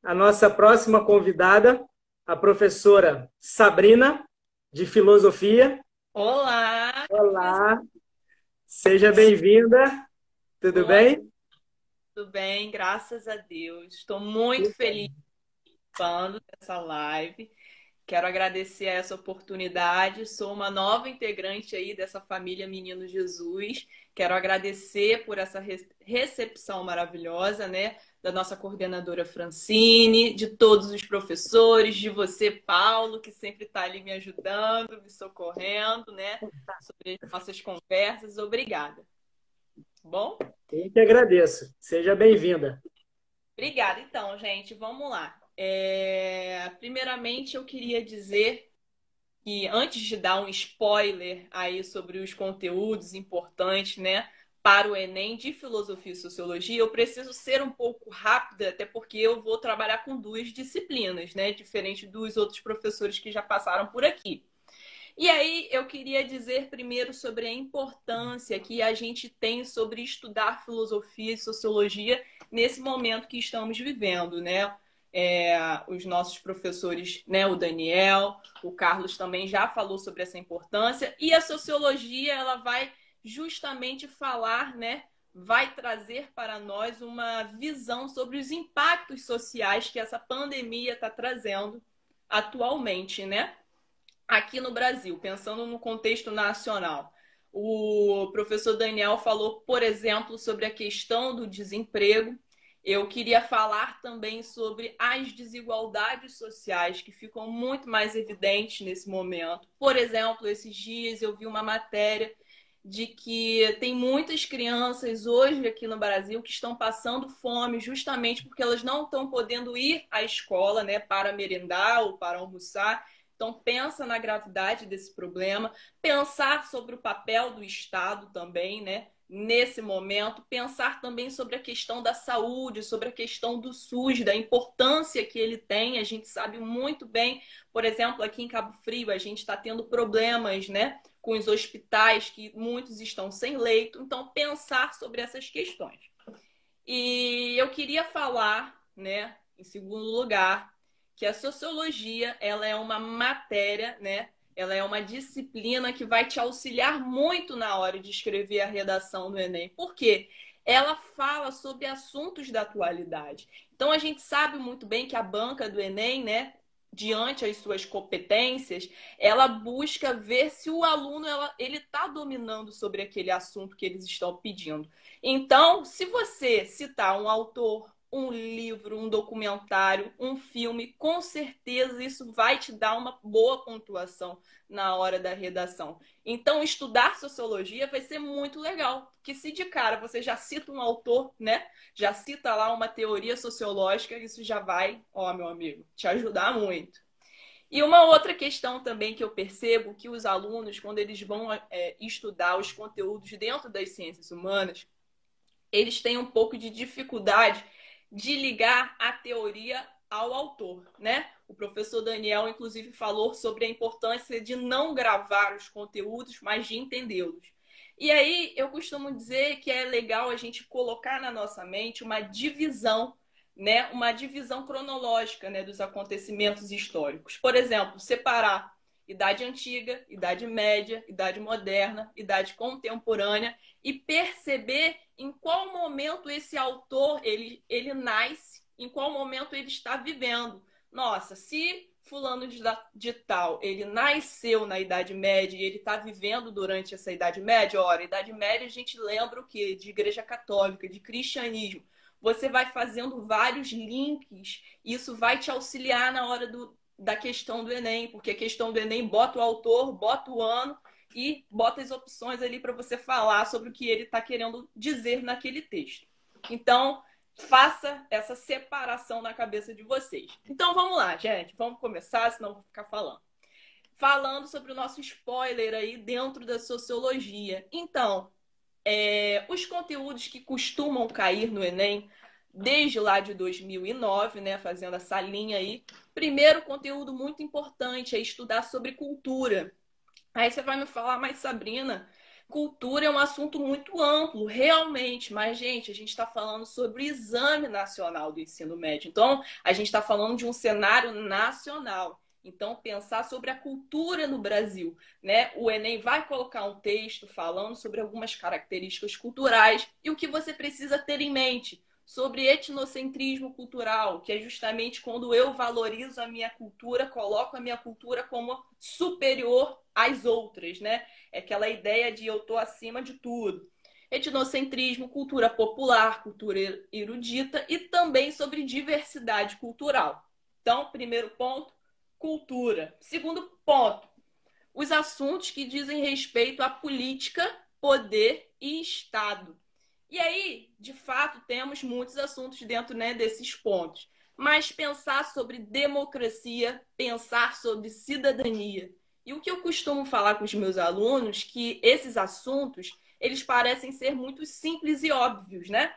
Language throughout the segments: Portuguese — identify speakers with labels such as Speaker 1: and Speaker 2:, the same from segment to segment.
Speaker 1: a nossa próxima convidada, a professora Sabrina, de Filosofia.
Speaker 2: Olá, professor.
Speaker 1: Olá, seja bem-vinda. Tudo
Speaker 2: Oi,
Speaker 1: bem?
Speaker 2: tudo bem? Graças a Deus. Estou muito feliz participando dessa live. Quero agradecer a essa oportunidade. Sou uma nova integrante aí dessa família Menino Jesus. Quero agradecer por essa recepção maravilhosa, né? Da nossa coordenadora Francine, de todos os professores, de você, Paulo, que sempre está ali me ajudando, me socorrendo, né? Sobre as nossas conversas. Obrigada. Bom?
Speaker 1: Eu que agradeço. Seja bem-vinda.
Speaker 2: Obrigada. Então, gente, vamos lá. Primeiramente, eu queria dizer que antes de dar um spoiler aí sobre os conteúdos importantes, né, para o Enem de Filosofia e Sociologia, eu preciso ser um pouco rápida, até porque eu vou trabalhar com duas disciplinas, né, diferente dos outros professores que já passaram por aqui. E aí eu queria dizer primeiro sobre a importância que a gente tem sobre estudar filosofia e sociologia nesse momento que estamos vivendo, né? Os nossos professores, né, o Daniel, o Carlos também já falou sobre essa importância, e a sociologia ela vai justamente falar, né, vai trazer para nós uma visão sobre os impactos sociais que essa pandemia está trazendo atualmente, né? Aqui no Brasil, pensando no contexto nacional. O professor Daniel falou, por exemplo, sobre a questão do desemprego. Eu queria falar também sobre as desigualdades sociais que ficam muito mais evidentes nesse momento. Por exemplo, esses dias eu vi uma matéria de que tem muitas crianças hoje aqui no Brasil que estão passando fome justamente porque elas não estão podendo ir à escola, né, para merendar ou para almoçar. Então, pensa na gravidade desse problema, pensar sobre o papel do Estado também, né? Nesse momento, pensar também sobre a questão da saúde, sobre a questão do SUS, da importância que ele tem. A gente sabe muito bem, por exemplo, aqui em Cabo Frio, a gente está tendo problemas, né, com os hospitais, que muitos estão sem leito. Então, pensar sobre essas questões. E eu queria falar, né, em segundo lugar, que a sociologia, ela é uma matéria, né? Ela é uma disciplina que vai te auxiliar muito na hora de escrever a redação do Enem. Por quê? Ela fala sobre assuntos da atualidade. Então a gente sabe muito bem que a banca do Enem, né, diante as suas competências, ela busca ver se o aluno ele está dominando sobre aquele assunto que eles estão pedindo. Então, se você citar um autor, um livro, um documentário, um filme, com certeza isso vai te dar uma boa pontuação na hora da redação. Então, estudar sociologia vai ser muito legal, porque se de cara você já cita um autor, né? Já cita lá uma teoria sociológica, isso já vai, ó, meu amigo, te ajudar muito. E uma outra questão também que eu percebo que os alunos, quando eles vão estudar os conteúdos dentro das ciências humanas, eles têm um pouco de dificuldade de ligar a teoria ao autor, né? O professor Daniel, inclusive, falou sobre a importância de não gravar os conteúdos, mas de entendê-los. E aí eu costumo dizer que é legal a gente colocar na nossa mente uma divisão, né? Uma divisão cronológica, né, dos acontecimentos históricos. Por exemplo, separar Idade Antiga, Idade Média, Idade Moderna, Idade Contemporânea e perceber em qual momento esse autor ele nasce, em qual momento ele está vivendo. Nossa, se fulano de tal, ele nasceu na Idade Média e ele está vivendo durante essa Idade Média, ora, Idade Média a gente lembra o quê? De Igreja Católica, de cristianismo. Você vai fazendo vários links, isso vai te auxiliar na hora da questão do Enem, porque a questão do Enem bota o autor, bota o ano e bota as opções ali para você falar sobre o que ele está querendo dizer naquele texto. Então, faça essa separação na cabeça de vocês. Então, vamos lá, gente. Vamos começar, senão eu vou ficar falando. Falando sobre o nosso spoiler aí dentro da sociologia. Então, os conteúdos que costumam cair no Enem, desde lá de 2009, né, fazendo essa linha aí. Primeiro conteúdo muito importante é estudar sobre cultura. Aí você vai me falar, mas Sabrina, cultura é um assunto muito amplo, realmente, mas, gente, a gente está falando sobre o Exame Nacional do Ensino Médio. Então, a gente está falando de um cenário nacional. Então, pensar sobre a cultura no Brasil, né? O Enem vai colocar um texto falando sobre algumas características culturais e o que você precisa ter em mente sobre etnocentrismo cultural, que é justamente quando eu valorizo a minha cultura, coloco a minha cultura como superior às outras, né? É aquela ideia de eu tô acima de tudo. Etnocentrismo, cultura popular, cultura erudita e também sobre diversidade cultural. Então, primeiro ponto, cultura. Segundo ponto, os assuntos que dizem respeito à política, poder e Estado. E aí, de fato, temos muitos assuntos dentro, né, desses pontos. Mas pensar sobre democracia, pensar sobre cidadania. E o que eu costumo falar com os meus alunos, que esses assuntos, eles parecem ser muito simples e óbvios, né?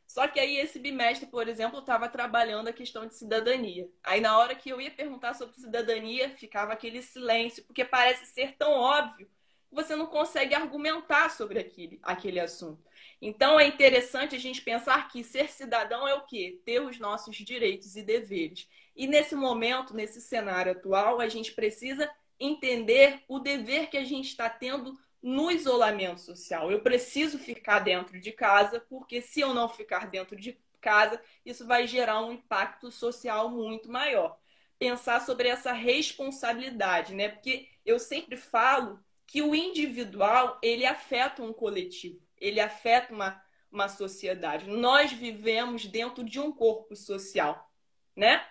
Speaker 2: Só que aí esse bimestre, por exemplo, eu estava trabalhando a questão de cidadania. Aí na hora que eu ia perguntar sobre cidadania, ficava aquele silêncio, porque parece ser tão óbvio que você não consegue argumentar sobre aquele assunto. Então é interessante a gente pensar que ser cidadão é o quê? Ter os nossos direitos e deveres. E nesse momento, nesse cenário atual, a gente precisa entender o dever que a gente está tendo no isolamento social. Eu preciso ficar dentro de casa, porque se eu não ficar dentro de casa, isso vai gerar um impacto social muito maior. Pensar sobre essa responsabilidade, né? Porque eu sempre falo que o individual, ele afeta um coletivo, ele afeta uma sociedade. Nós vivemos dentro de um corpo social, né?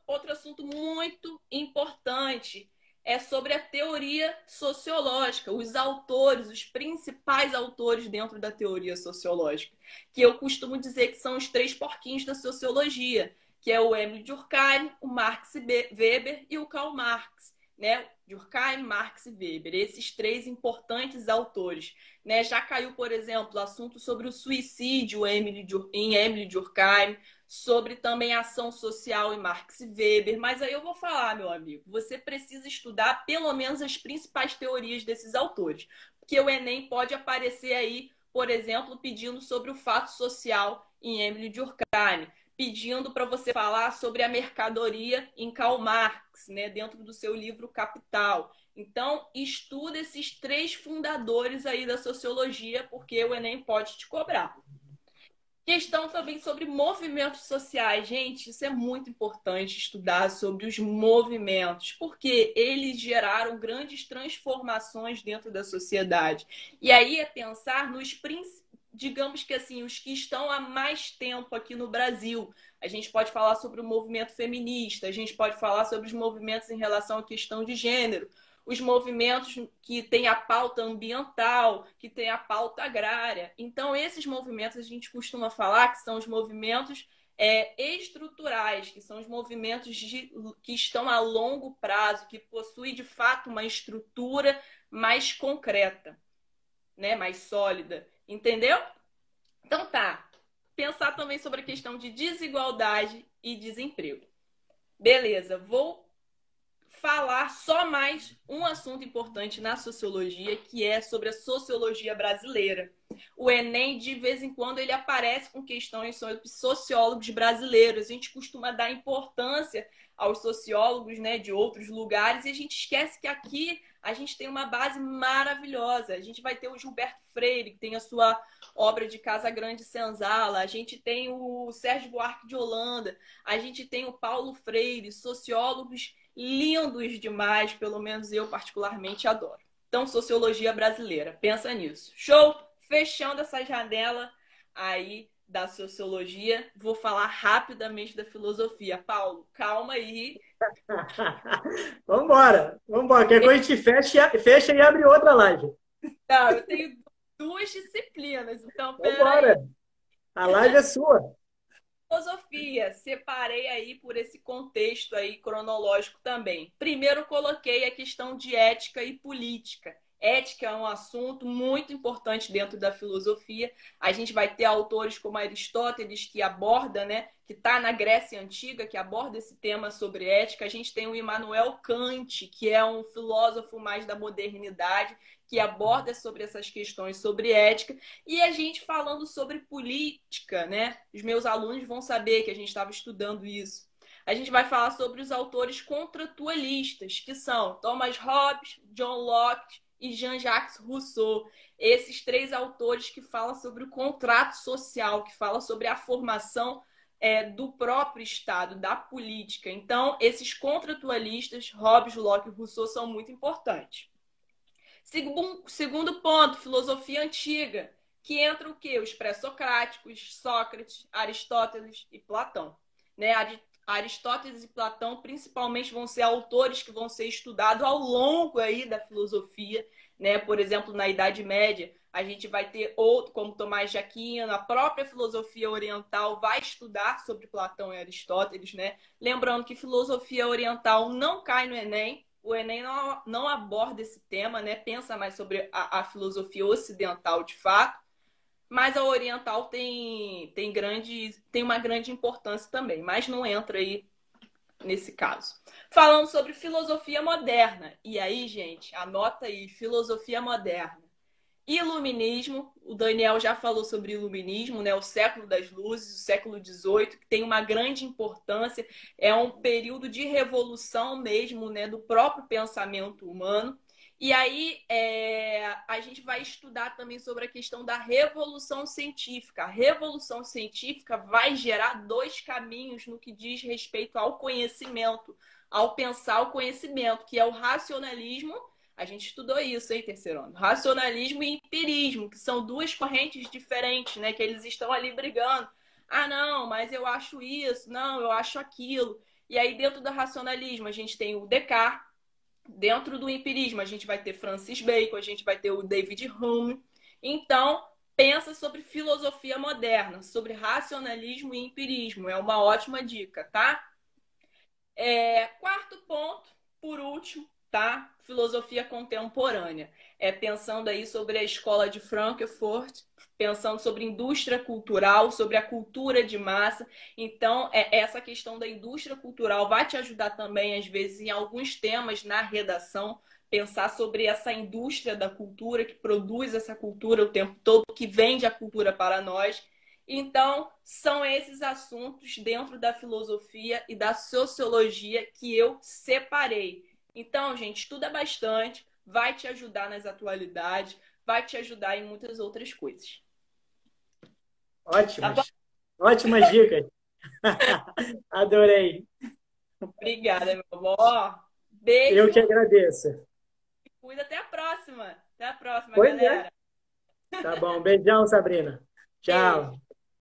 Speaker 2: Outro assunto muito importante é sobre a teoria sociológica, os autores, os principais autores dentro da teoria sociológica, que eu costumo dizer que são os três porquinhos da sociologia, que é o Emile Durkheim, o Max Weber e o Karl Marx, né? Durkheim, Marx e Weber, esses três importantes autores, né? Já caiu, por exemplo, assunto sobre o suicídio em Emile Durkheim, sobre também ação social em Marx e Weber, mas aí eu vou falar, meu amigo, você precisa estudar pelo menos as principais teorias desses autores, porque o Enem pode aparecer aí, por exemplo, pedindo sobre o fato social em Emile Durkheim, pedindo para você falar sobre a mercadoria em Karl Marx, né, dentro do seu livro Capital. Então, estuda esses três fundadores aí da sociologia, porque o Enem pode te cobrar. Questão também sobre movimentos sociais. Gente, isso é muito importante estudar sobre os movimentos, porque eles geraram grandes transformações dentro da sociedade. E aí é pensar nos, digamos que assim, os que estão há mais tempo aqui no Brasil. A gente pode falar sobre o movimento feminista, a gente pode falar sobre os movimentos em relação à questão de gênero, os movimentos que têm a pauta ambiental, que têm a pauta agrária. Então, esses movimentos a gente costuma falar que são os movimentos estruturais, que são os movimentos que estão a longo prazo, que possuem de fato uma estrutura mais concreta, né? Mais sólida. Entendeu? Então tá. Pensar também sobre a questão de desigualdade e desemprego. Beleza, vou falar só mais um assunto importante na sociologia, que é sobre a sociologia brasileira. O Enem, de vez em quando, ele aparece com questões sobre sociólogos brasileiros. A gente costuma dar importância aos sociólogos, né, de outros lugares e a gente esquece que aqui a gente tem uma base maravilhosa. A gente vai ter o Gilberto Freire, que tem a sua obra de Casa Grande Senzala. A gente tem o Sérgio Buarque de Holanda. A gente tem o Paulo Freire, sociólogos lindos demais, pelo menos eu particularmente adoro. Então, sociologia brasileira, pensa nisso. Show? Fechando essa janela aí da sociologia, vou falar rapidamente da filosofia. Paulo, calma aí.
Speaker 1: Vamos embora, vamos embora. Qualquer coisa a gente fecha e abre outra live.
Speaker 2: Não, eu tenho duas disciplinas, então
Speaker 1: Vamos embora. A live é sua.
Speaker 2: Filosofia, separei aí por esse contexto aí cronológico também. Primeiro coloquei a questão de ética e política. Ética é um assunto muito importante dentro da filosofia. A gente vai ter autores como Aristóteles, que aborda, né, que está na Grécia Antiga, que aborda esse tema sobre ética. A gente tem o Immanuel Kant, que é um filósofo mais da modernidade, que aborda sobre essas questões sobre ética. E a gente falando sobre política, né? Os meus alunos vão saber que a gente estava estudando isso. A gente vai falar sobre os autores contratualistas, que são Thomas Hobbes, John Locke e Jean-Jacques Rousseau. Esses três autores que falam sobre o contrato social, que falam sobre a formação do próprio Estado, da política. Então, esses contratualistas, Hobbes, Locke e Rousseau, são muito importantes. Segundo ponto, filosofia antiga, que entra o quê? Os pré-socráticos, Sócrates, Aristóteles e Platão. Né? Aristóteles e Platão, principalmente, vão ser autores que vão ser estudados ao longo aí da filosofia, né? Por exemplo, na Idade Média, a gente vai ter outro, como Tomás de Aquino, a própria filosofia oriental vai estudar sobre Platão e Aristóteles, né? Lembrando que filosofia oriental não cai no Enem, o Enem não aborda esse tema, né? Pensa mais sobre a filosofia ocidental de fato, mas a oriental tem uma grande importância também, mas não entra aí nesse caso. Falando sobre filosofia moderna. E aí, gente, anota aí, filosofia moderna. Iluminismo, o Daniel já falou sobre iluminismo, né? O século das luzes, o século XVIII, que tem uma grande importância, é um período de revolução mesmo, né? Do próprio pensamento humano. E aí a gente vai estudar também sobre a questão da revolução científica. A revolução científica vai gerar dois caminhos no que diz respeito ao conhecimento, ao pensar o conhecimento, que é o racionalismo. A gente estudou isso, hein, terceiro ano? Racionalismo e empirismo, que são duas correntes diferentes, né? Que eles estão ali brigando. Ah, não, mas eu acho isso, não, eu acho aquilo. E aí, dentro do racionalismo, a gente tem o Descartes. Dentro do empirismo, a gente vai ter Francis Bacon, a gente vai ter o David Hume. Então, pensa sobre filosofia moderna, sobre racionalismo e empirismo. É uma ótima dica, tá? Quarto ponto, por último, tá? Filosofia contemporânea. Pensando aí sobre a escola de Frankfurt, pensando sobre indústria cultural, sobre a cultura de massa. Então, essa questão da indústria cultural vai te ajudar também, às vezes, em alguns temas na redação, pensar sobre essa indústria da cultura que produz essa cultura o tempo todo, que vende a cultura para nós. Então, são esses assuntos dentro da filosofia e da sociologia que eu separei. Então, gente, estuda bastante, vai te ajudar nas atualidades, vai te ajudar em muitas outras coisas. Tá bom?
Speaker 1: Ótimas, ótimas dicas. Adorei.
Speaker 2: Obrigada, meu amor. Beijo.
Speaker 1: Eu que agradeço.
Speaker 2: Cuida. Até a próxima. Até a próxima,
Speaker 1: Pois é.
Speaker 2: galera.
Speaker 1: Tá bom. Beijão, Sabrina.
Speaker 2: Beijo.
Speaker 1: Tchau.